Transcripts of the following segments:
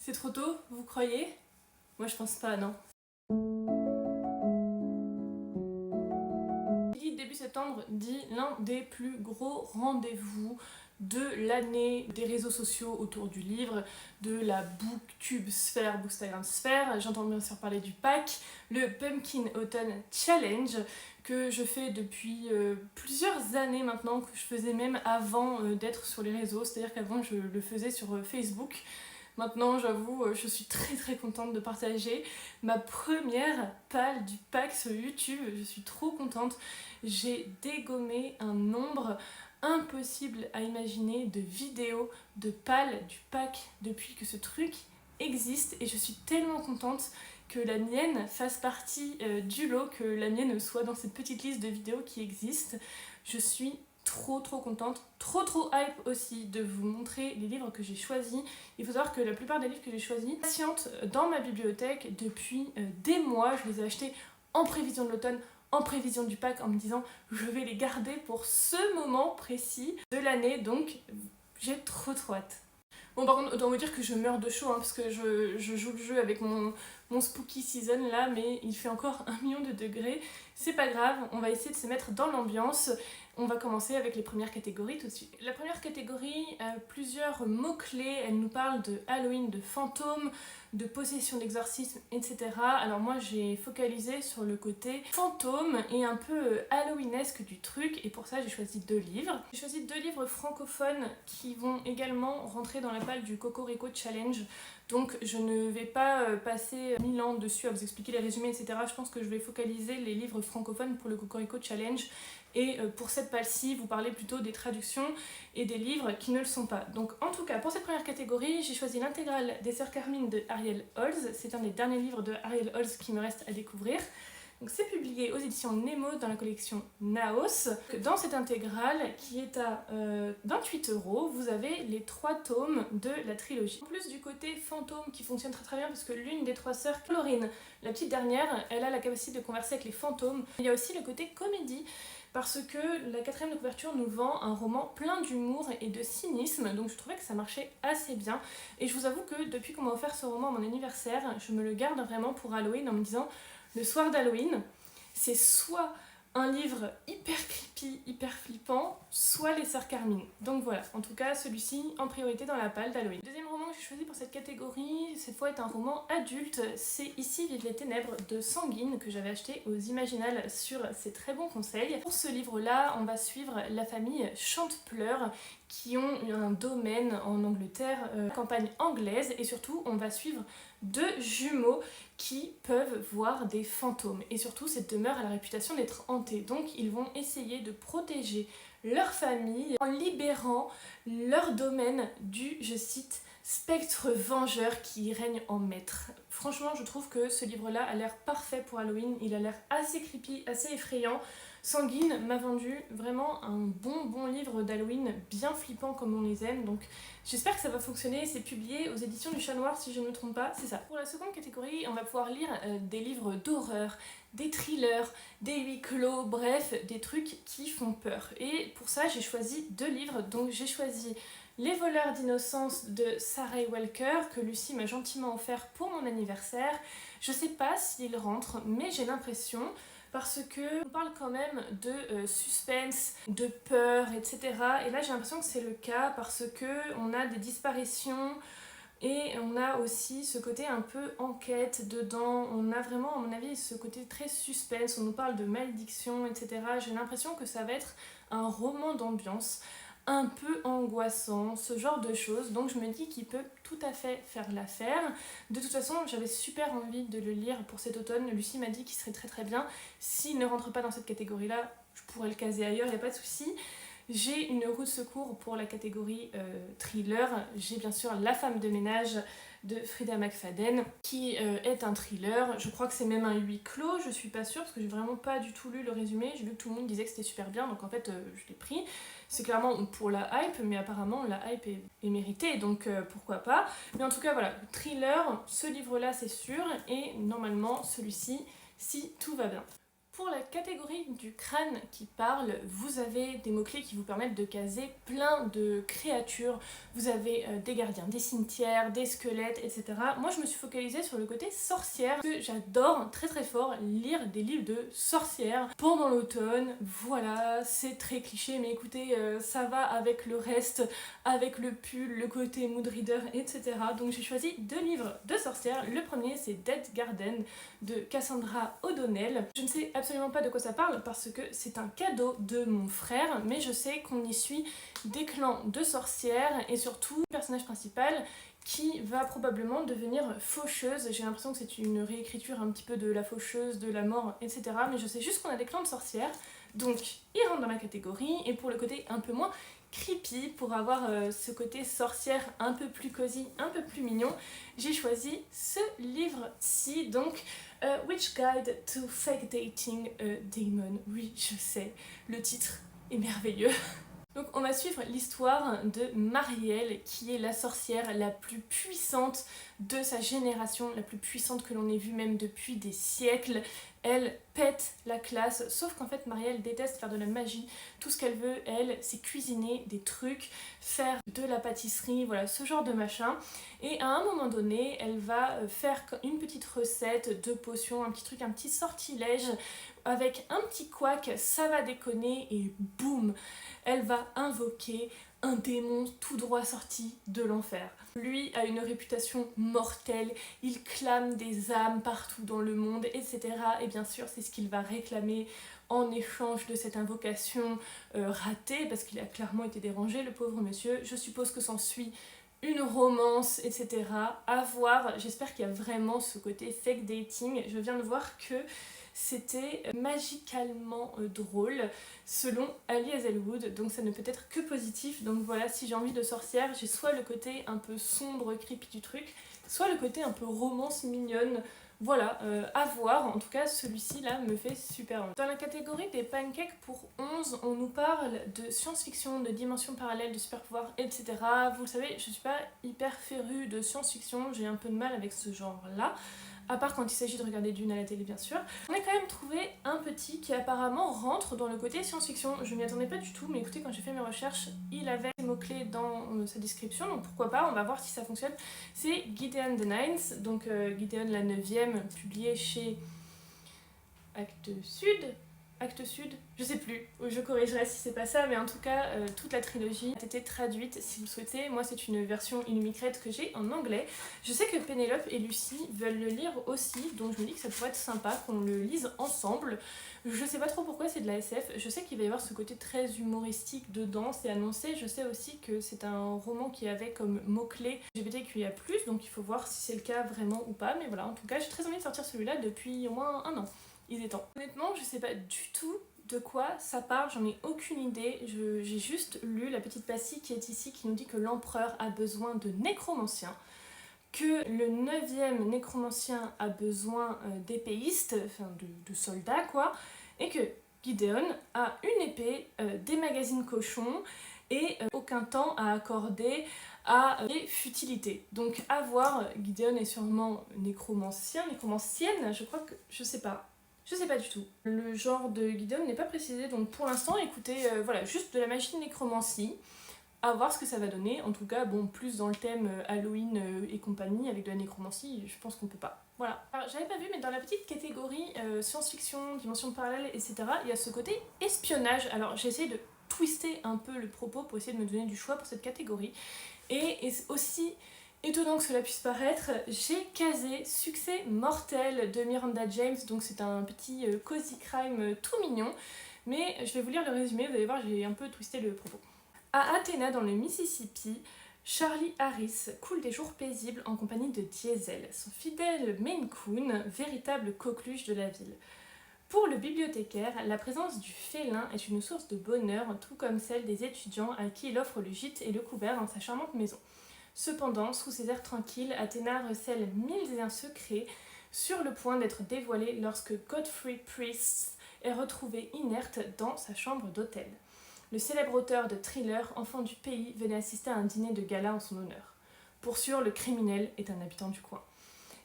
C'est trop tôt, vous croyez? Moi je pense pas, non. Début septembre dit l'un des plus gros rendez-vous de l'année des réseaux sociaux autour du livre, de la booktube sphère, bookstagram sphère. J'entends bien sûr parler du pack, le Pumpkin Autumn Challenge que je fais depuis plusieurs années maintenant, que je faisais même avant d'être sur les réseaux, c'est-à-dire qu'avant je le faisais sur Facebook. Maintenant, j'avoue, je suis très contente de partager ma première palle du pack sur YouTube. Je suis trop contente. J'ai dégommé un nombre impossible à imaginer de vidéos de pales du pack depuis que ce truc existe et je suis tellement contente que la mienne fasse partie du lot, que la mienne soit dans cette petite liste de vidéos qui existe. Je suis trop contente, trop hype aussi de vous montrer les livres que j'ai choisis. Il faut savoir que la plupart des livres que j'ai choisis patientent dans ma bibliothèque depuis des mois. Je les ai achetés en prévision de l'automne, en prévision du pack, en me disant je vais les garder pour ce moment précis de l'année, donc j'ai trop hâte. Bon, par contre, autant vous dire que je meurs de chaud, parce que je joue le jeu avec mon spooky season là, mais il fait encore 1 million de degrés. C'est pas grave, on va essayer de se mettre dans l'ambiance. On va commencer avec les premières catégories tout de suite. La première catégorie a plusieurs mots-clés. Elle nous parle de Halloween, de fantômes, de possession, d'exorcisme, etc. Alors moi j'ai focalisé sur le côté fantôme et un peu halloweenesque du truc, et pour ça j'ai choisi 2 livres. J'ai choisi 2 livres francophones qui vont également rentrer dans la palle du Cocorico Challenge. Donc je ne vais pas passer 1000 ans dessus à vous expliquer les résumés, etc. Je pense que je vais focaliser les livres francophones pour le Cocorico Challenge. Et pour cette palle-ci, vous parlez plutôt des traductions et des livres qui ne le sont pas. Donc en tout cas, pour cette première catégorie, j'ai choisi l'intégrale des Sœurs Carmine de Ariel Holz. C'est un des derniers livres de Ariel Holz qui me reste à découvrir. Donc c'est publié aux éditions Nemo dans la collection Naos. Dans cette intégrale qui est à 28 €, vous avez les 3 tomes de la trilogie. En plus du côté fantôme qui fonctionne très bien parce que l'une des 3 sœurs, Chlorine, la petite dernière, elle a la capacité de converser avec les fantômes. Il y a aussi le côté comédie parce que la 4e de couverture nous vend un roman plein d'humour et de cynisme, donc je trouvais que ça marchait assez bien. Et je vous avoue que depuis qu'on m'a offert ce roman à mon anniversaire, je me le garde vraiment pour Halloween en me disant le soir d'Halloween, c'est soit un livre hyper creepy, hyper flippant, soit les Sœurs Carmine. Donc voilà, en tout cas celui-ci en priorité dans la palle d'Halloween. Le deuxième roman que j'ai choisi pour cette catégorie, cette fois est un roman adulte, c'est Ici vivent les ténèbres de Sanguine que j'avais acheté aux Imaginales sur ses très bons conseils. Pour ce livre-là, on va suivre la famille Chantepleurs qui ont un domaine en Angleterre, campagne anglaise, et surtout on va suivre 2 jumeaux qui peuvent voir des fantômes. Et surtout cette demeure a la réputation d'être hantée, donc ils vont essayer de protéger leur famille en libérant leur domaine du, je cite, spectre vengeur qui règne en maître. Franchement, je trouve que ce livre-là a l'air parfait pour Halloween, il a l'air assez creepy, assez effrayant. Sanguine m'a vendu vraiment un bon livre d'Halloween, bien flippant comme on les aime, donc j'espère que ça va fonctionner. C'est publié aux éditions du Chat Noir si je ne me trompe pas, c'est ça. Pour la seconde catégorie, on va pouvoir lire des livres d'horreur, des thrillers, des huis clos, bref, des trucs qui font peur. Et pour ça, j'ai choisi 2 livres, donc j'ai choisi Les voleurs d'innocence de Sarah Walker, que Lucie m'a gentiment offert pour mon anniversaire. Je sais pas s'il rentre, mais j'ai l'impression, parce que on parle quand même de suspense, de peur, etc. Et là j'ai l'impression que c'est le cas parce que on a des disparitions et on a aussi ce côté un peu enquête dedans. On a vraiment, à mon avis, ce côté très suspense. On nous parle de malédiction, etc. J'ai l'impression que ça va être un roman d'ambiance un peu angoissant, ce genre de choses, donc je me dis qu'il peut tout à fait faire l'affaire. De toute façon, j'avais super envie de le lire pour cet automne. Lucie m'a dit qu'il serait très bien. S'il ne rentre pas dans cette catégorie-là, je pourrais le caser ailleurs, il n'y a pas de souci. J'ai une roue de secours pour la catégorie thriller. J'ai bien sûr La femme de ménage de Frida McFadden, qui est un thriller. Je crois que c'est même un huis clos, je suis pas sûre, parce que j'ai vraiment pas du tout lu le résumé. J'ai vu que tout le monde disait que c'était super bien, donc en fait je l'ai pris. C'est clairement pour la hype, mais apparemment la hype est méritée, donc pourquoi pas. Mais en tout cas voilà, thriller, ce livre-là c'est sûr, et normalement celui-ci, si tout va bien. Pour la catégorie du crâne qui parle, vous avez des mots-clés qui vous permettent de caser plein de créatures. Vous avez des gardiens, des cimetières, des squelettes, etc. Moi je me suis focalisée sur le côté sorcière, parce que j'adore très très fort lire des livres de sorcières pendant l'automne. Voilà, c'est très cliché, mais écoutez, ça va avec le reste, avec le pull, le côté mood reader, etc. Donc j'ai choisi 2 livres de sorcières. Le premier c'est Dead Garden de Cassandra O'Donnell. Je ne sais absolument pas de quoi ça parle parce que c'est un cadeau de mon frère, mais je sais qu'on y suit des clans de sorcières et surtout le personnage principal qui va probablement devenir faucheuse. J'ai l'impression que c'est une réécriture un petit peu de la faucheuse, de la mort, etc. Mais je sais juste qu'on a des clans de sorcières, donc il rentre dans ma catégorie. Et pour le côté un peu moins creepy, pour avoir ce côté sorcière un peu plus cosy, un peu plus mignon, j'ai choisi ce livre-ci, donc Witch Guide to Fake Dating a Demon. Oui, je sais, le titre est merveilleux. Donc on va suivre l'histoire de Marielle, qui est la sorcière la plus puissante de sa génération, la plus puissante que l'on ait vue même depuis des siècles. Elle pète la classe, sauf qu'en fait Marielle déteste faire de la magie. Tout ce qu'elle veut, elle, c'est cuisiner des trucs, faire de la pâtisserie, voilà, ce genre de machin. Et à un moment donné, elle va faire une petite recette de potion, un petit truc, un petit sortilège, avec un petit couac, ça va déconner et boum, elle va invoquer un démon tout droit sorti de l'enfer. Lui a une réputation mortelle, il clame des âmes partout dans le monde, etc. Et bien sûr, c'est ce qu'il va réclamer en échange de cette invocation ratée, parce qu'il a clairement été dérangé, le pauvre monsieur. Je suppose que s'ensuit une romance, etc. À voir, j'espère qu'il y a vraiment ce côté fake dating. Je viens de voir que c'était magicalement drôle selon Ali Hazelwood, donc ça ne peut être que positif. Donc voilà, si j'ai envie de sorcière, j'ai soit le côté un peu sombre, creepy du truc, soit le côté un peu romance mignonne. Voilà, à voir. En tout cas, celui-ci là me fait super envie. Dans la catégorie des pancakes pour 11, on nous parle de science-fiction, de dimensions parallèles, de super pouvoirs, etc. Vous le savez, je suis pas hyper férue de science-fiction, j'ai un peu de mal avec ce genre-là. À part quand il s'agit de regarder Dune à la télé, bien sûr. On a quand même trouvé un petit qui apparemment rentre dans le côté science-fiction. Je m'y attendais pas du tout, mais écoutez, quand j'ai fait mes recherches, il avait des mots-clés dans sa description, donc pourquoi pas, on va voir si ça fonctionne. C'est Gideon the Ninth, donc Gideon la 9e, publié chez Actes Sud. Actes Sud, je sais plus, je corrigerai si c'est pas ça, mais en tout cas, toute la trilogie a été traduite si vous le souhaitez. Moi, c'est une version Inumicrate que j'ai en anglais. Je sais que Pénélope et Lucie veulent le lire aussi, donc je me dis que ça pourrait être sympa qu'on le lise ensemble. Je sais pas trop pourquoi c'est de la SF, je sais qu'il va y avoir ce côté très humoristique dedans, c'est annoncé. Je sais aussi que c'est un roman qui avait comme mot-clé LGBTQIA+, donc il faut voir si c'est le cas vraiment ou pas, mais voilà, en tout cas, j'ai très envie de sortir celui-là depuis au moins un an. Il est temps. Honnêtement, je sais pas du tout de quoi ça parle, j'en ai aucune idée. J'ai juste lu la petite pastille qui est ici qui nous dit que l'empereur a besoin de nécromanciens, que le 9e nécromancien a besoin d'épéistes, enfin de soldats quoi, et que Gideon a une épée, des magazines cochons et aucun temps à accorder à des futilités. Donc à voir, Gideon est sûrement nécromancien, nécromancienne, je crois que... je sais pas. Je sais pas du tout. Le genre de Gideon n'est pas précisé, donc pour l'instant, écoutez, voilà, juste de la magie de nécromancie. À voir ce que ça va donner. En tout cas, bon, plus dans le thème Halloween et compagnie, avec de la nécromancie, je pense qu'on peut pas. Voilà. Alors, j'avais pas vu, mais dans la petite catégorie science-fiction, dimension parallèle, etc., il y a ce côté espionnage. Alors, j'ai essayé de twister un peu le propos pour essayer de me donner du choix pour cette catégorie. Et aussi étonnant que cela puisse paraître, j'ai casé Succès mortel de Miranda James, donc c'est un petit cozy crime tout mignon, mais je vais vous lire le résumé, vous allez voir, j'ai un peu twisté le propos. À Athéna, dans le Mississippi, Charlie Harris coule des jours paisibles en compagnie de Diesel, son fidèle Maine Coon, véritable coqueluche de la ville. Pour le bibliothécaire, la présence du félin est une source de bonheur, tout comme celle des étudiants à qui il offre le gîte et le couvert dans sa charmante maison. Cependant, sous ses airs tranquilles, Athéna recèle 1001 secrets sur le point d'être dévoilés lorsque Godfrey Priest est retrouvé inerte dans sa chambre d'hôtel. Le célèbre auteur de thriller, enfant du pays, venait assister à un dîner de gala en son honneur. Pour sûr, le criminel est un habitant du coin.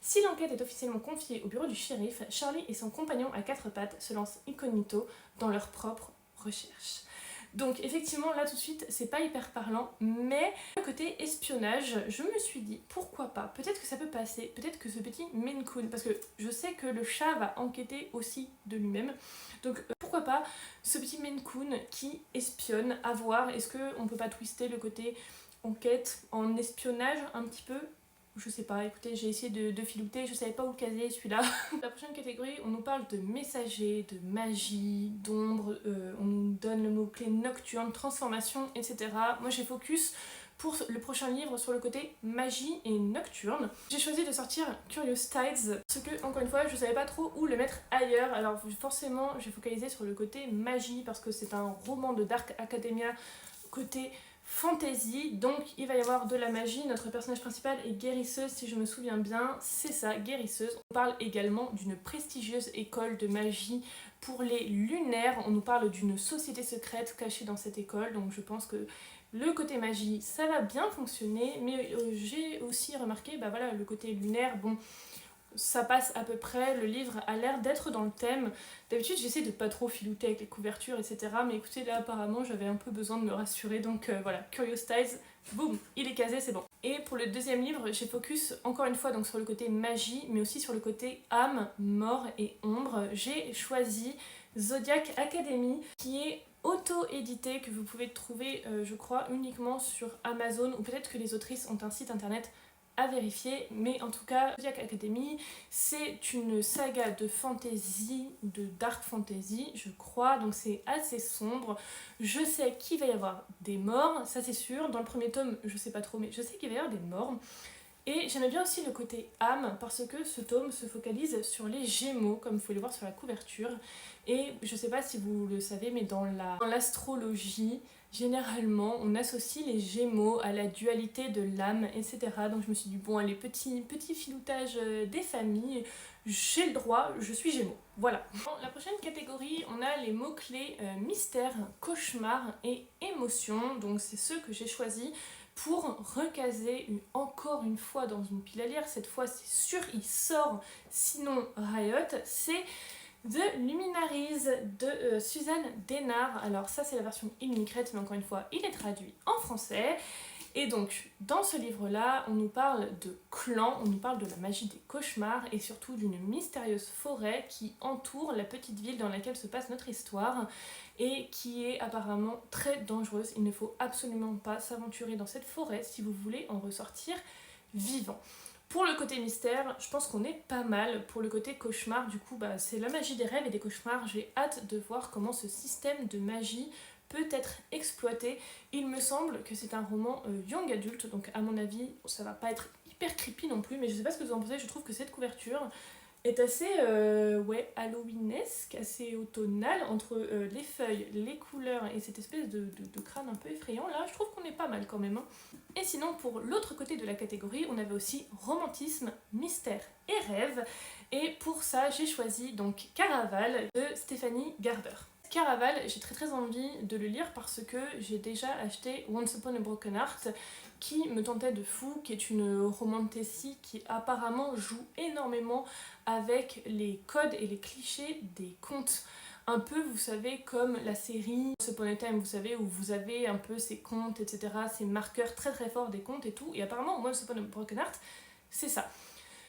Si l'enquête est officiellement confiée au bureau du shérif, Charlie et son compagnon à quatre pattes se lancent incognito dans leur propre recherche. Donc effectivement là tout de suite c'est pas hyper parlant, mais côté espionnage je me suis dit pourquoi pas, peut-être que ça peut passer, peut-être que ce petit Maine Coon, parce que je sais que le chat va enquêter aussi de lui-même, donc pourquoi pas ce petit Maine Coon qui espionne, à voir, est-ce qu'on peut pas twister le côté enquête en espionnage un petit peu? Je sais pas, écoutez, j'ai essayé de filouter, je savais pas où le caser celui-là. La prochaine catégorie, on nous parle de messagers, de magie, d'ombre, on nous donne le mot-clé nocturne, transformation, etc. Moi j'ai focus pour le prochain livre sur le côté magie et nocturne. J'ai choisi de sortir Curious Tides, parce que, encore une fois, je savais pas trop où le mettre ailleurs. Alors forcément, j'ai focalisé sur le côté magie, parce que c'est un roman de Dark Academia, côté fantasy, donc il va y avoir de la magie. Notre personnage principal est guérisseuse, si je me souviens bien, c'est ça, guérisseuse. On parle également d'une prestigieuse école de magie pour les lunaires, on nous parle d'une société secrète cachée dans cette école, donc je pense que le côté magie, ça va bien fonctionner, mais j'ai aussi remarqué, bah voilà, le côté lunaire, bon, ça passe à peu près, le livre a l'air d'être dans le thème. D'habitude j'essaie de pas trop filouter avec les couvertures etc, mais écoutez là apparemment j'avais un peu besoin de me rassurer, donc voilà, Curious Tides, boum, il est casé, c'est bon. Et pour le deuxième livre, j'ai focus encore une fois donc sur le côté magie, mais aussi sur le côté âme, mort et ombre. J'ai choisi Zodiac Academy, qui est auto-édité, que vous pouvez trouver je crois uniquement sur Amazon, ou peut-être que les autrices ont un site internet à vérifier, mais en tout cas Zodiac Academy c'est une saga de fantasy, de dark fantasy je crois, donc c'est assez sombre. Je sais qu'il va y avoir des morts, ça c'est sûr, dans le premier tome je sais pas trop mais je sais qu'il va y avoir des morts. Et j'aimais bien aussi le côté âme parce que ce tome se focalise sur les Gémeaux, comme vous pouvez le voir sur la couverture. Et je sais pas si vous le savez, mais dans l'astrologie, généralement, on associe les Gémeaux à la dualité de l'âme, etc. Donc je me suis dit, bon, allez, petit filoutage des familles, j'ai le droit, je suis Gémeaux. Voilà. Dans la prochaine catégorie, on a les mots-clés mystère, cauchemar et émotion. Donc c'est ceux que j'ai choisis pour recaser encore une fois dans une pile à lire. Cette fois c'est sûr il sort, sinon Riot, c'est The Luminaries de Suzanne Deynard. Alors ça c'est la version illuminate, mais encore une fois il est traduit en français. Et donc dans ce livre là on nous parle de clans, on nous parle de la magie des cauchemars et surtout d'une mystérieuse forêt qui entoure la petite ville dans laquelle se passe notre histoire et qui est apparemment très dangereuse. Il ne faut absolument pas s'aventurer dans cette forêt si vous voulez en ressortir vivant. Pour le côté mystère, je pense qu'on est pas mal. Pour le côté cauchemar, du coup, bah, c'est la magie des rêves et des cauchemars. J'ai hâte de voir comment ce système de magie peut être exploité. Il me semble que c'est un roman young adulte, donc à mon avis, ça va pas être hyper creepy non plus, mais je sais pas ce que vous en pensez, je trouve que cette couverture est assez ouais, halloweenesque, assez automnale, entre les feuilles, les couleurs et cette espèce de crâne un peu effrayant. Là, je trouve qu'on est pas mal quand même. Hein. Et sinon, pour l'autre côté de la catégorie, on avait aussi romantisme, mystère et rêve. Et pour ça, j'ai choisi donc Caraval de Stéphanie Garber. Caraval, j'ai très envie de le lire parce que j'ai déjà acheté Once Upon a Broken Heart qui me tentait de fou, qui est une romantasy qui apparemment joue énormément avec les codes et les clichés des contes. Un peu, vous savez, comme la série Once Upon a Time, vous savez, où vous avez un peu ces contes, etc., ces marqueurs très forts des contes et tout, et apparemment Once Upon a Broken Heart, c'est ça.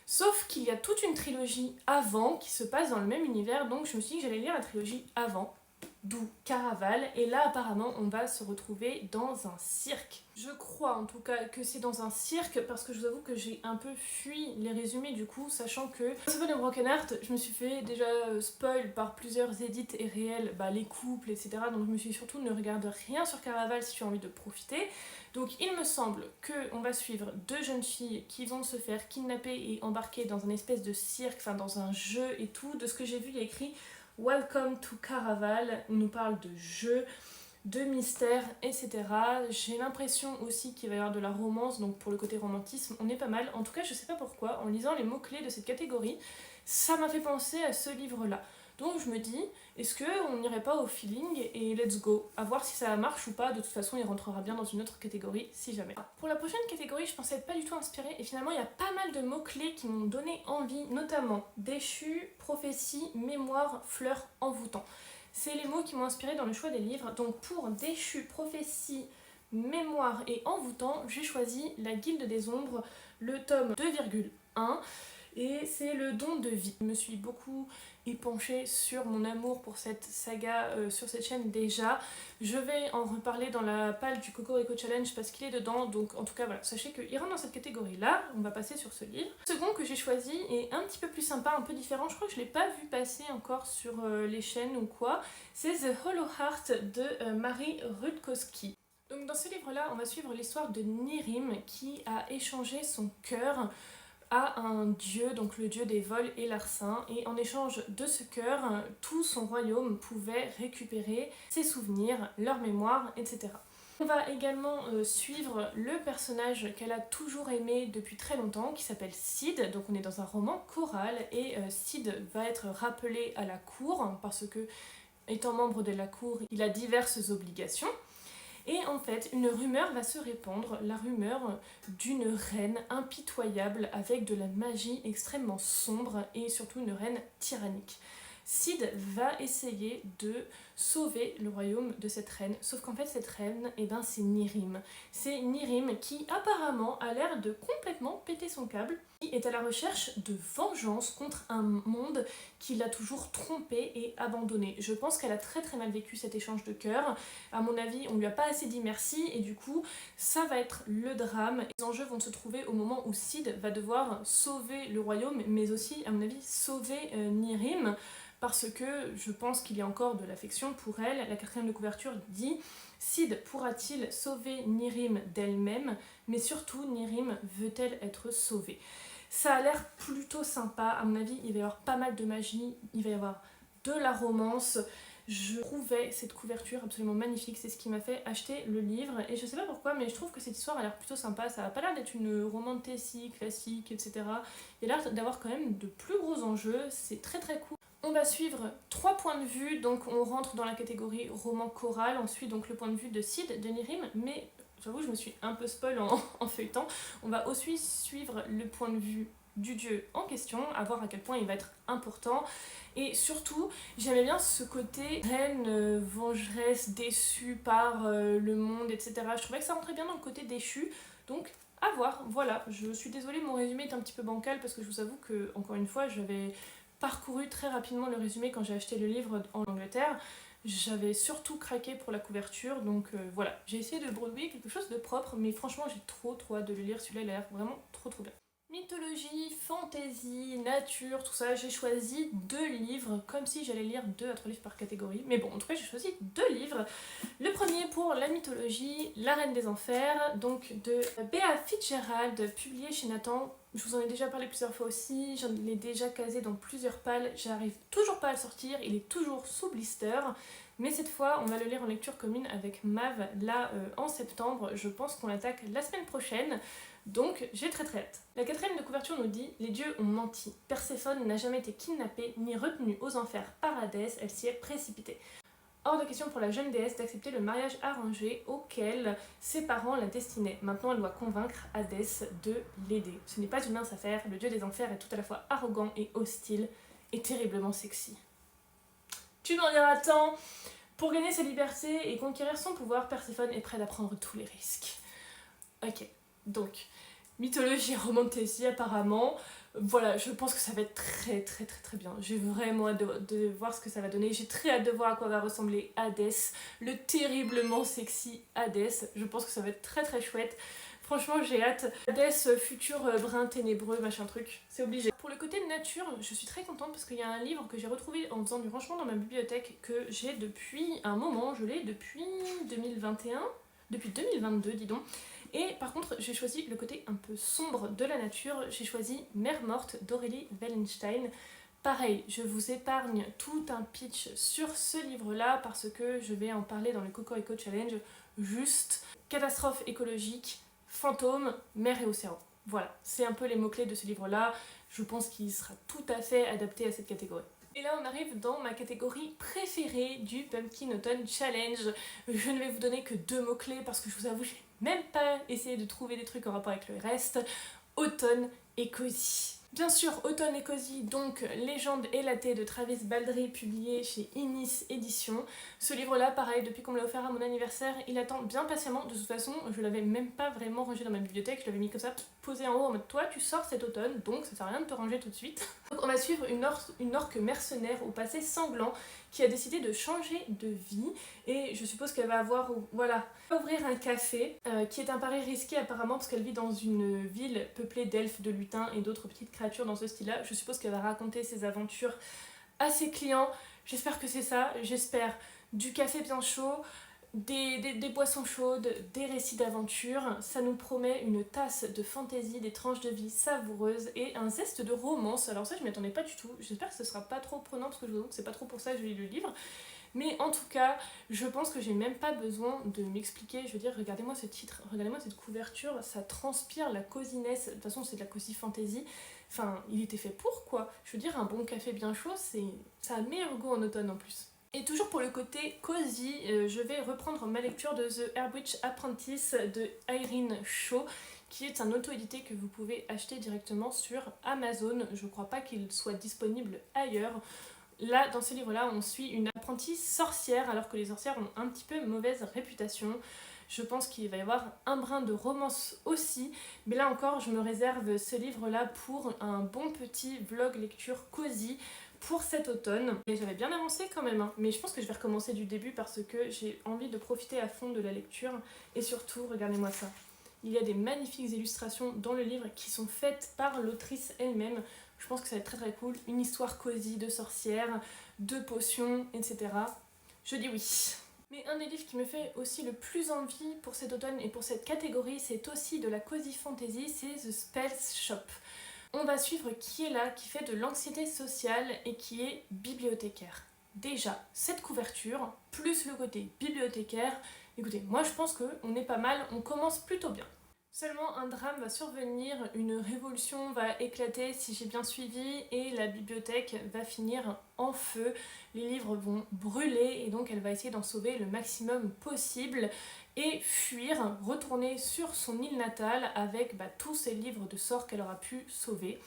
Sauf qu'il y a toute une trilogie avant qui se passe dans le même univers, donc je me suis dit que j'allais lire la trilogie avant, d'où Caraval, et là apparemment on va se retrouver dans un cirque. Je crois en tout cas que c'est dans un cirque parce que je vous avoue que j'ai un peu fui les résumés du coup, sachant que Seven of Broken Heart, je me suis fait déjà spoil par plusieurs édits et réels, bah, les couples etc, donc je me suis dit surtout ne regarde rien sur Caraval si tu as envie de profiter. Donc il me semble qu'on va suivre deux jeunes filles qui vont se faire kidnapper et embarquer dans un espèce de cirque, enfin dans un jeu et tout. De ce que j'ai vu il y a écrit Welcome to Caraval, on nous parle de jeux, de mystères, etc. J'ai l'impression aussi qu'il va y avoir de la romance, donc pour le côté romantisme, on est pas mal. En tout cas, je sais pas pourquoi, en lisant les mots-clés de cette catégorie, ça m'a fait penser à ce livre-là. Donc je me dis, est-ce qu'on n'irait pas au feeling et let's go, à voir si ça marche ou pas, de toute façon il rentrera bien dans une autre catégorie si jamais. Pour la prochaine catégorie, je pensais être pas du tout inspirée et finalement il y a pas mal de mots-clés qui m'ont donné envie, notamment déchu, prophétie, mémoire, fleurs, envoûtant. C'est les mots qui m'ont inspirée dans le choix des livres. Donc pour déchu, prophétie, mémoire et envoûtant, j'ai choisi La Guilde des Ombres, le tome 2,1 et c'est le don de vie. Je me suis beaucoup épanchée sur mon amour pour cette saga sur cette chaîne déjà. Je vais en reparler dans la palle du Cocorico Challenge parce qu'il est dedans, donc en tout cas voilà, sachez qu'il rentre dans cette catégorie là. On va passer sur ce livre. Le second que j'ai choisi est un petit peu plus sympa, un peu différent, je crois que je ne l'ai pas vu passer encore sur les chaînes ou quoi, c'est The Hollow Heart de Marie Rutkowski. Donc dans ce livre-là, on va suivre l'histoire de Nirim qui a échangé son cœur à un dieu, donc le dieu des vols et larcins, et en échange de ce cœur, tout son royaume pouvait récupérer ses souvenirs, leur mémoire, etc. On va également suivre le personnage qu'elle a toujours aimé depuis très longtemps, qui s'appelle Sid. Donc on est dans un roman choral, et Sid va être rappelé à la cour, parce que, étant membre de la cour, il a diverses obligations. Et en fait, une rumeur va se répandre, la rumeur d'une reine impitoyable avec de la magie extrêmement sombre et surtout une reine tyrannique. Sid va essayer de sauver le royaume de cette reine, sauf qu'en fait cette reine, c'est Nirim. C'est Nirim qui apparemment a l'air de complètement péter son câble, qui est à la recherche de vengeance contre un monde qui l'a toujours trompée et abandonnée. Je pense qu'elle a très très mal vécu cet échange de cœur. À mon avis, on lui a pas assez dit merci et du coup, ça va être le drame. Les enjeux vont se trouver au moment où Sid va devoir sauver le royaume, mais aussi, à mon avis, sauver Nirim. Parce que je pense qu'il y a encore de l'affection pour elle. La 4e de couverture dit « Sid pourra-t-il sauver Nirim d'elle-même, mais surtout Nirim veut-elle être sauvée ?» Ça a l'air plutôt sympa, à mon avis il va y avoir pas mal de magie, il va y avoir de la romance. Je trouvais cette couverture absolument magnifique, c'est ce qui m'a fait acheter le livre et je sais pas pourquoi mais je trouve que cette histoire a l'air plutôt sympa, ça a pas l'air d'être une romantasy classique etc. Il a l'air d'avoir quand même de plus gros enjeux, c'est très très cool. On va suivre 3 points de vue, donc on rentre dans la catégorie roman choral, on suit donc le point de vue de Sid, de Nirim, mais j'avoue je me suis un peu spoil en feuilletant. On va aussi suivre le point de vue du dieu en question, à voir à quel point il va être important. Et surtout, j'aimais bien ce côté reine, vengeresse, déçue par le monde, etc. Je trouvais que ça rentrait bien dans le côté déchu, donc à voir, voilà. Je suis désolée, mon résumé est un petit peu bancal parce que je vous avoue que, encore une fois, j'avais parcouru très rapidement le résumé quand j'ai acheté le livre en Angleterre. J'avais surtout craqué pour la couverture, donc voilà. J'ai essayé de bredouiller quelque chose de propre, mais franchement j'ai trop hâte de le lire, celui-là il a l'air vraiment trop bien. Mythologie, fantasy, nature, tout ça, j'ai choisi 2 livres, comme si j'allais lire 2 à 3 livres par catégorie. Mais bon, en tout cas, j'ai choisi 2 livres. Le premier pour la mythologie, La Reine des Enfers, donc de Bea Fitzgerald, publié chez Nathan. Je vous en ai déjà parlé plusieurs fois aussi, j'en ai déjà casé dans plusieurs palles, j'arrive toujours pas à le sortir, il est toujours sous blister. Mais cette fois, on va le lire en lecture commune avec Mav, là, en septembre. Je pense qu'on l'attaque la semaine prochaine. Donc j'ai très hâte. La 4e de couverture nous dit « Les dieux ont menti. Perséphone n'a jamais été kidnappée ni retenue aux enfers par Hadès, elle s'y est précipitée. Hors de question pour la jeune déesse d'accepter le mariage arrangé auquel ses parents la destinaient. Maintenant elle doit convaincre Hadès de l'aider. Ce n'est pas une mince affaire, le dieu des enfers est tout à la fois arrogant et hostile et terriblement sexy. » Tu m'en diras tant. Pour gagner sa liberté et conquérir son pouvoir, Perséphone est prête à prendre tous les risques. Ok. Donc, mythologie et romantasy apparemment, voilà, je pense que ça va être très bien. J'ai vraiment hâte de voir ce que ça va donner. J'ai très hâte de voir à quoi va ressembler Hadès, le terriblement sexy Hadès. Je pense que ça va être très chouette. Franchement, j'ai hâte. Hadès, futur brun ténébreux, machin truc, c'est obligé. Pour le côté nature, je suis très contente parce qu'il y a un livre que j'ai retrouvé en faisant du rangement dans ma bibliothèque que j'ai depuis un moment, je l'ai depuis 2021, depuis 2022 dis donc. Et par contre, j'ai choisi le côté un peu sombre de la nature, j'ai choisi Mère morte d'Aurélie Wellenstein. Pareil, je vous épargne tout un pitch sur ce livre-là parce que je vais en parler dans le Cocorico Challenge. Juste catastrophe écologique, fantôme, mer et océan. Voilà, c'est un peu les mots-clés de ce livre-là. Je pense qu'il sera tout à fait adapté à cette catégorie. Et là on arrive dans ma catégorie préférée du Pumpkin Autumn Challenge. Je ne vais vous donner que 2 mots-clés parce que je vous avoue, j'ai même pas essayé de trouver des trucs en rapport avec le reste. Automne et cosy. Bien sûr, Automne et cosy, donc Légende élatée de Travis Baldree, publié chez Inis Éditions. Ce livre-là, pareil, depuis qu'on me l'a offert à mon anniversaire, il attend bien patiemment. De toute façon, je l'avais même pas vraiment rangé dans ma bibliothèque, je l'avais mis comme ça, posé en haut en mode toi, tu sors cet automne, donc ça sert à rien de te ranger tout de suite. Donc on va suivre une orque mercenaire au passé sanglant qui a décidé de changer de vie et je suppose qu'elle va avoir, voilà, ouvrir un café qui est un pari risqué apparemment parce qu'elle vit dans une ville peuplée d'elfes, de lutins et d'autres petites créatures dans ce style-là. Je suppose qu'elle va raconter ses aventures à ses clients. J'espère que c'est ça, j'espère du café bien chaud, des boissons chaudes, des récits d'aventure. Ça nous promet une tasse de fantaisie, des tranches de vie savoureuses et un zeste de romance. Alors ça, je m'y attendais pas du tout. J'espère que ce sera pas trop prenant parce que je vous avoue que c'est pas trop pour ça que je lis le livre. Mais en tout cas, je pense que j'ai même pas besoin de m'expliquer. Je veux dire, regardez-moi ce titre, regardez-moi cette couverture, ça transpire la cosiness. De toute façon, c'est de la cosy fantasy. Enfin, il était fait pour quoi. Je veux dire, un bon café bien chaud, ça a meilleur goût en automne en plus. Et toujours pour le côté cosy, je vais reprendre ma lecture de The Airbridge Apprentice de Irene Shaw, qui est un auto-édité que vous pouvez acheter directement sur Amazon. Je ne crois pas qu'il soit disponible ailleurs. Là, dans ce livre-là, on suit une apprentie sorcière, alors que les sorcières ont un petit peu mauvaise réputation. Je pense qu'il va y avoir un brin de romance aussi, mais là encore, je me réserve ce livre-là pour un bon petit vlog lecture cosy pour cet automne. Et j'avais bien avancé quand même, hein. Mais je pense que je vais recommencer du début parce que j'ai envie de profiter à fond de la lecture. Et surtout, regardez-moi ça. Il y a des magnifiques illustrations dans le livre qui sont faites par l'autrice elle-même. Je pense que ça va être très très cool. Une histoire cosy de sorcières, de potions, etc. Je dis oui. Mais un des livres qui me fait aussi le plus envie pour cet automne et pour cette catégorie, c'est aussi de la cozy fantasy, c'est The Spells Shop. On va suivre qui est là, qui fait de l'anxiété sociale et qui est bibliothécaire. Déjà, cette couverture, plus le côté bibliothécaire, écoutez, moi je pense qu'on est pas mal, on commence plutôt bien. Seulement un drame va survenir, une révolution va éclater si j'ai bien suivi et la bibliothèque va finir en feu. Les livres vont brûler et donc elle va essayer d'en sauver le maximum possible et fuir, retourner sur son île natale avec tous ces livres de sorts qu'elle aura pu sauver.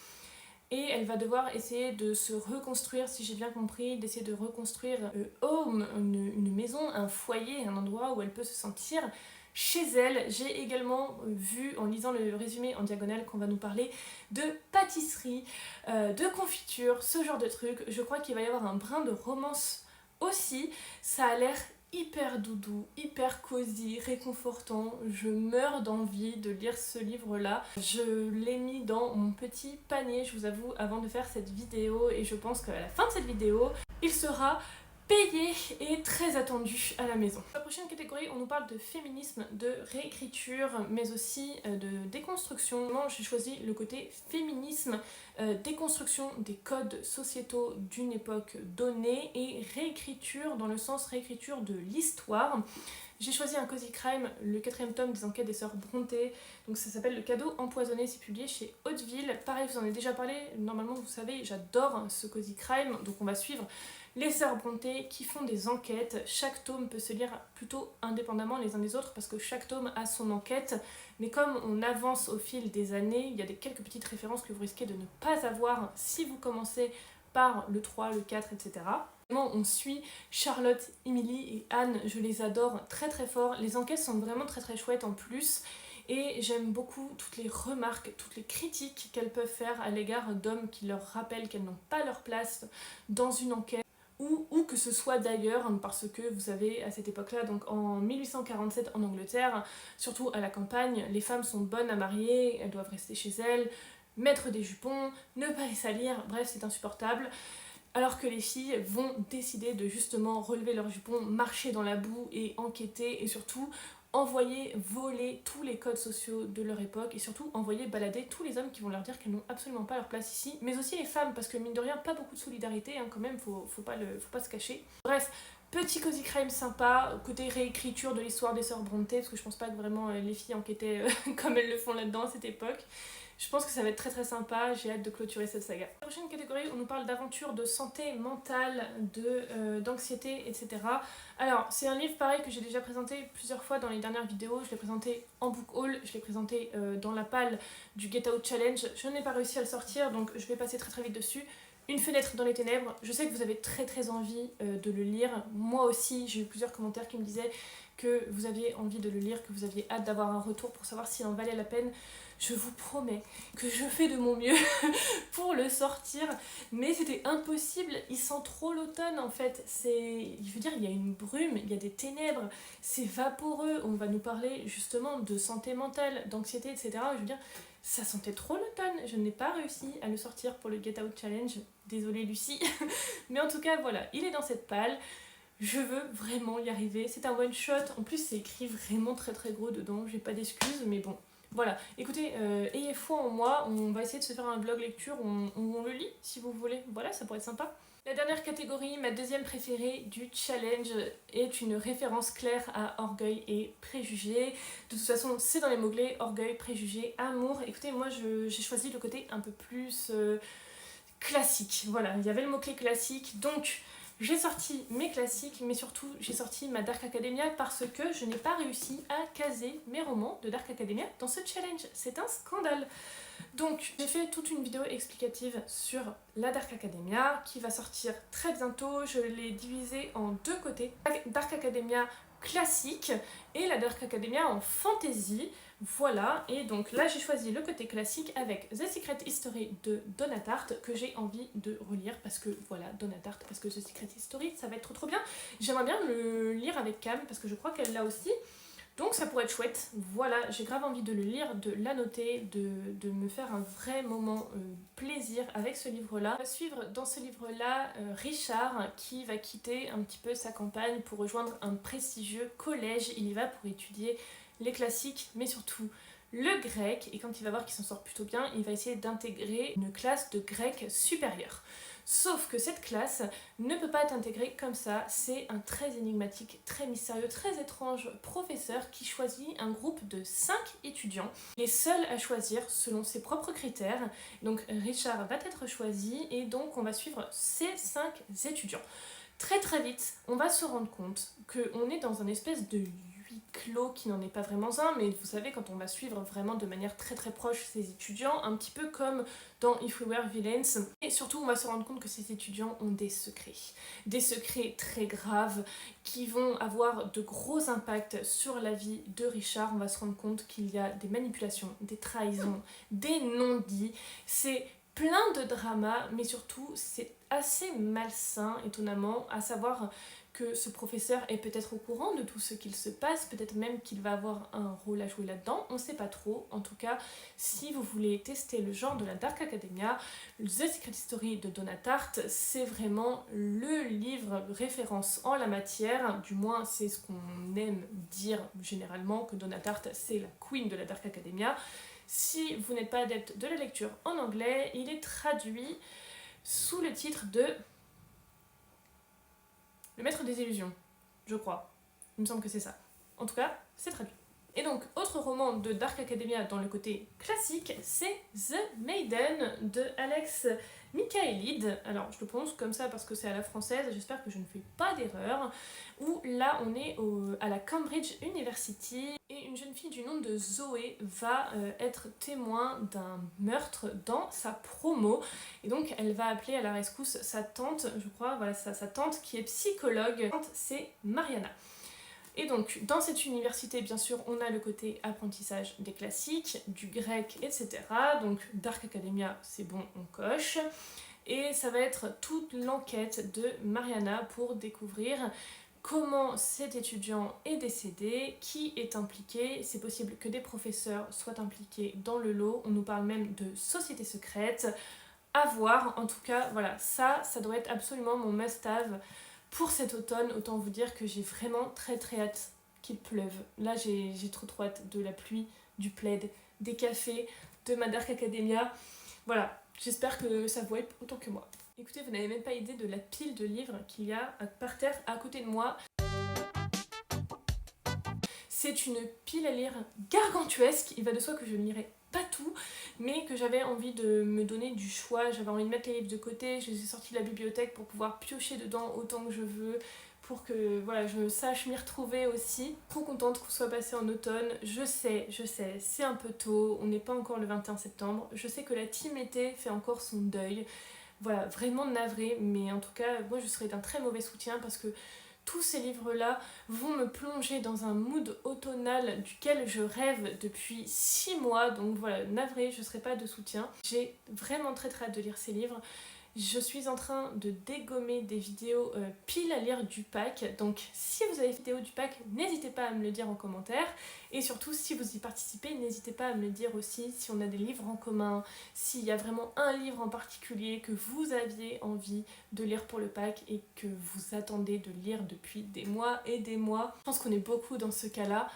Et elle va devoir essayer de se reconstruire, si j'ai bien compris, d'essayer de reconstruire home, une maison, un foyer, un endroit où elle peut se sentir chez elle. J'ai également vu, en lisant le résumé en diagonale, qu'on va nous parler de pâtisserie, de confiture, ce genre de trucs. Je crois qu'il va y avoir un brin de romance aussi. Ça a l'air hyper doudou, hyper cosy, réconfortant. Je meurs d'envie de lire ce livre-là. Je l'ai mis dans mon petit panier, je vous avoue, avant de faire cette vidéo. Et je pense qu'à la fin de cette vidéo, il sera payé et très attendu à la maison. Dans la prochaine catégorie, on nous parle de féminisme, de réécriture, mais aussi de déconstruction. Moi, j'ai choisi le côté féminisme, déconstruction des codes sociétaux d'une époque donnée et réécriture dans le sens réécriture de l'histoire. J'ai choisi un cozy crime, le 4e tome des enquêtes des sœurs Brontë. Donc ça s'appelle Le cadeau empoisonné, c'est publié chez Hauteville. Pareil, je vous en ai déjà parlé, normalement vous savez, j'adore ce cozy crime. Donc on va suivre les sœurs Brontë qui font des enquêtes. Chaque tome peut se lire plutôt indépendamment les uns des autres parce que chaque tome a son enquête. Mais comme on avance au fil des années, il y a quelques petites références que vous risquez de ne pas avoir si vous commencez par le 3, le 4, etc. On suit Charlotte, Emily et Anne, je les adore très très fort. Les enquêtes sont vraiment très très chouettes en plus. Et j'aime beaucoup toutes les remarques, toutes les critiques qu'elles peuvent faire à l'égard d'hommes qui leur rappellent qu'elles n'ont pas leur place dans une enquête. Ou que ce soit d'ailleurs, parce que vous savez, à cette époque-là, donc en 1847 en Angleterre, surtout à la campagne, les femmes sont bonnes à marier, elles doivent rester chez elles, mettre des jupons, ne pas les salir, bref, c'est insupportable. Alors que les filles vont décider de justement relever leurs jupons, marcher dans la boue et enquêter, et surtout envoyer voler tous les codes sociaux de leur époque et surtout envoyer balader tous les hommes qui vont leur dire qu'elles n'ont absolument pas leur place ici, mais aussi les femmes parce que mine de rien pas beaucoup de solidarité hein, quand même, faut pas se cacher. Bref, petit cozy crime sympa, côté réécriture de l'histoire des sœurs Brontë parce que je pense pas que vraiment les filles enquêtaient comme elles le font là-dedans à cette époque. Je pense que ça va être très très sympa, j'ai hâte de clôturer cette saga. La prochaine catégorie, on nous parle d'aventures, de santé mentale, d'anxiété, etc. Alors, c'est un livre pareil que j'ai déjà présenté plusieurs fois dans les dernières vidéos. Je l'ai présenté en book haul, je l'ai présenté dans la palle du Get Out Challenge. Je n'ai pas réussi à le sortir, donc je vais passer très très vite dessus. Une fenêtre dans les ténèbres, je sais que vous avez très très envie de le lire. Moi aussi, j'ai eu plusieurs commentaires qui me disaient que vous aviez envie de le lire, que vous aviez hâte d'avoir un retour pour savoir s'il en valait la peine. Je vous promets que je fais de mon mieux pour le sortir, mais c'était impossible, il sent trop l'automne en fait. Je veux dire, il y a une brume, il y a des ténèbres, c'est vaporeux, on va nous parler justement de santé mentale, d'anxiété, etc. Je veux dire, ça sentait trop l'automne, je n'ai pas réussi à le sortir pour le Get Out Challenge, désolée Lucie, mais en tout cas voilà, il est dans cette palle. Je veux vraiment y arriver, c'est un one shot, en plus c'est écrit vraiment très très gros dedans, j'ai pas d'excuses, mais bon. Voilà, écoutez, ayez foi en moi, on va essayer de se faire un vlog lecture où on le lit si vous voulez, voilà, ça pourrait être sympa. La dernière catégorie, ma deuxième préférée du challenge, est une référence claire à Orgueil et Préjugés. De toute façon, c'est dans les mots-clés, Orgueil, Préjugés, Amour. Écoutez, moi j'ai choisi le côté un peu plus classique, voilà, il y avait le mot-clé classique, donc j'ai sorti mes classiques, mais surtout j'ai sorti ma Dark Academia parce que je n'ai pas réussi à caser mes romans de Dark Academia dans ce challenge. C'est un scandale. Donc j'ai fait toute une vidéo explicative sur la Dark Academia qui va sortir très bientôt. Je l'ai divisée en deux côtés. Dark Academia classique et la Dark Academia en fantasy. Voilà, et donc là j'ai choisi le côté classique avec The Secret History de Donna Tartt que j'ai envie de relire parce que voilà, Donna Tartt, parce que The Secret History ça va être trop bien. J'aimerais bien le lire avec Cam parce que je crois qu'elle l'a aussi. Donc ça pourrait être chouette, voilà, j'ai grave envie de le lire, de l'annoter, de me faire un vrai moment plaisir avec ce livre-là. On va suivre dans ce livre-là Richard qui va quitter un petit peu sa campagne pour rejoindre un prestigieux collège. Il y va pour étudier les classiques, mais surtout le grec, et quand il va voir qu'il s'en sort plutôt bien, il va essayer d'intégrer une classe de grec supérieure. Sauf que cette classe ne peut pas être intégrée comme ça, c'est un très énigmatique, très mystérieux, très étrange professeur qui choisit un groupe de 5 étudiants. Il est seul à choisir selon ses propres critères, donc Richard va être choisi et donc on va suivre ces 5 étudiants. Très très vite, on va se rendre compte qu'on est dans un espèce de huis clos qui n'en est pas vraiment un, mais vous savez quand on va suivre vraiment de manière très très proche ces étudiants, un petit peu comme dans If We Were Villains, et surtout on va se rendre compte que ces étudiants ont des secrets très graves qui vont avoir de gros impacts sur la vie de Richard. On va se rendre compte qu'il y a des manipulations, des trahisons, des non-dits, c'est plein de drama, mais surtout c'est assez malsain étonnamment, à savoir que ce professeur est peut-être au courant de tout ce qu'il se passe, peut-être même qu'il va avoir un rôle à jouer là-dedans, on sait pas trop. En tout cas, si vous voulez tester le genre de la Dark Academia, The Secret History de Donna Tartt, c'est vraiment le livre référence en la matière, du moins c'est ce qu'on aime dire généralement, que Donna Tartt c'est la queen de la Dark Academia. Si vous n'êtes pas adepte de la lecture en anglais, il est traduit sous le titre de Le Maître des Illusions, je crois. Il me semble que c'est ça. En tout cas, c'est traduit. Et donc, autre roman de Dark Academia dans le côté classique, c'est The Maiden de Alex Michaelide. Alors, je le prononce comme ça parce que c'est à la française, j'espère que je ne fais pas d'erreur. Où là, on est à la Cambridge University et une jeune fille du nom de Zoé va être témoin d'un meurtre dans sa promo. Et donc, elle va appeler à la rescousse sa tante, je crois, voilà, sa tante qui est psychologue. Sa tante, c'est Mariana. Et donc, dans cette université, bien sûr, on a le côté apprentissage des classiques, du grec, etc. Donc, Dark Academia, c'est bon, on coche. Et ça va être toute l'enquête de Mariana pour découvrir comment cet étudiant est décédé, qui est impliqué. C'est possible que des professeurs soient impliqués dans le lot. On nous parle même de sociétés secrètes. À voir, en tout cas, voilà, ça doit être absolument mon must-have pour cet automne. Autant vous dire que j'ai vraiment très très hâte qu'il pleuve. Là j'ai trop hâte de la pluie, du plaid, des cafés, de ma Dark Academia. Voilà, j'espère que ça vous aide autant que moi. Écoutez, vous n'avez même pas idée de la pile de livres qu'il y a par terre à côté de moi. C'est une pile à lire gargantuesque, il va de soi que je ne lirai pas tout, mais que j'avais envie de me donner du choix, j'avais envie de mettre les livres de côté, je les ai sortis de la bibliothèque pour pouvoir piocher dedans autant que je veux, pour que voilà, je sache m'y retrouver aussi. Trop contente qu'on soit passé en automne, je sais, c'est un peu tôt, on n'est pas encore le 21 septembre, je sais que la team été fait encore son deuil, voilà, vraiment navrée, mais en tout cas, moi je serais d'un très mauvais soutien parce que tous ces livres-là vont me plonger dans un mood automnal duquel je rêve depuis 6 mois, donc voilà, navrée, je ne serai pas de soutien. J'ai vraiment très hâte de lire ces livres. Je suis en train de dégommer des vidéos pile à lire du pack, donc si vous avez des vidéos du pack, n'hésitez pas à me le dire en commentaire, et surtout si vous y participez, n'hésitez pas à me le dire aussi si on a des livres en commun, s'il y a vraiment un livre en particulier que vous aviez envie de lire pour le pack et que vous attendez de lire depuis des mois et des mois. Je pense qu'on est beaucoup dans ce cas-là.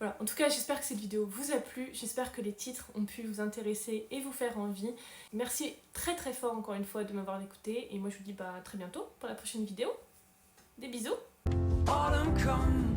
Voilà, en tout cas j'espère que cette vidéo vous a plu, j'espère que les titres ont pu vous intéresser et vous faire envie. Merci très très fort encore une fois de m'avoir écouté et moi je vous dis à très bientôt pour la prochaine vidéo. Des bisous. Autumn comes.